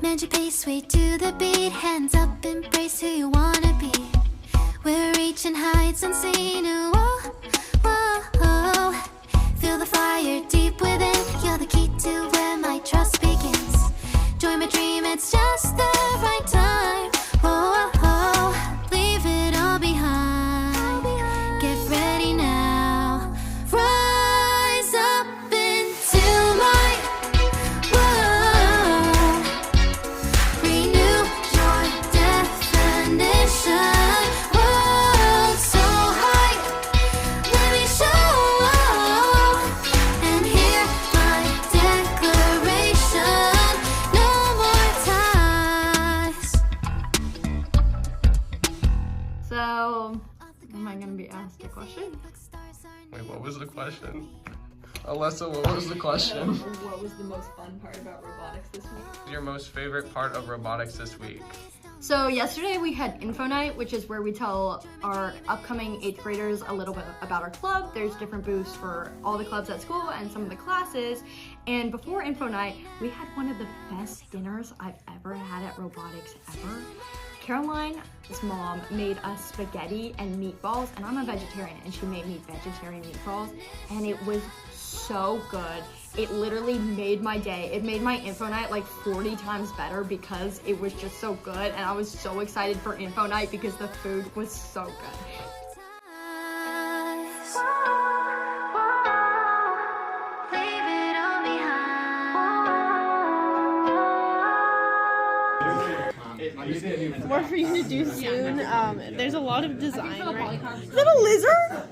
Command your pace, sway to the beat. Hands up, embrace who you wanna be. We're reaching heights unseen. Whoa, whoa, whoa. Feel the fire deep within. You're the key to where my trust begins. Join my dream, it's just the right time. Whoa, whoa. Leave it all behind. Get ready now. Rise up into my world. Renew your definition. World so high. Let me show. And hear my declaration. No more ties. So, am I going to be asked a question? Wait, what was the question? Alessa, what was the question? What was the most fun part about robotics this week? Your most favorite part of robotics this week? So yesterday we had info night, which is where we tell our upcoming 8th graders a little bit about our club. There's different booths for all the clubs at school and some of the classes. And before info night, we had one of the best dinners I've ever had at robotics ever. Caroline's mom made us spaghetti and meatballs, and I'm a vegetarian, and she made me vegetarian meatballs, and it was so good. It literally made my day. It made my info night like 40 times better because it was just so good, and I was so excited for info night because the food was so good. Leave it all behind. More for you to do soon. There's a lot of design, right? Is that a lizard?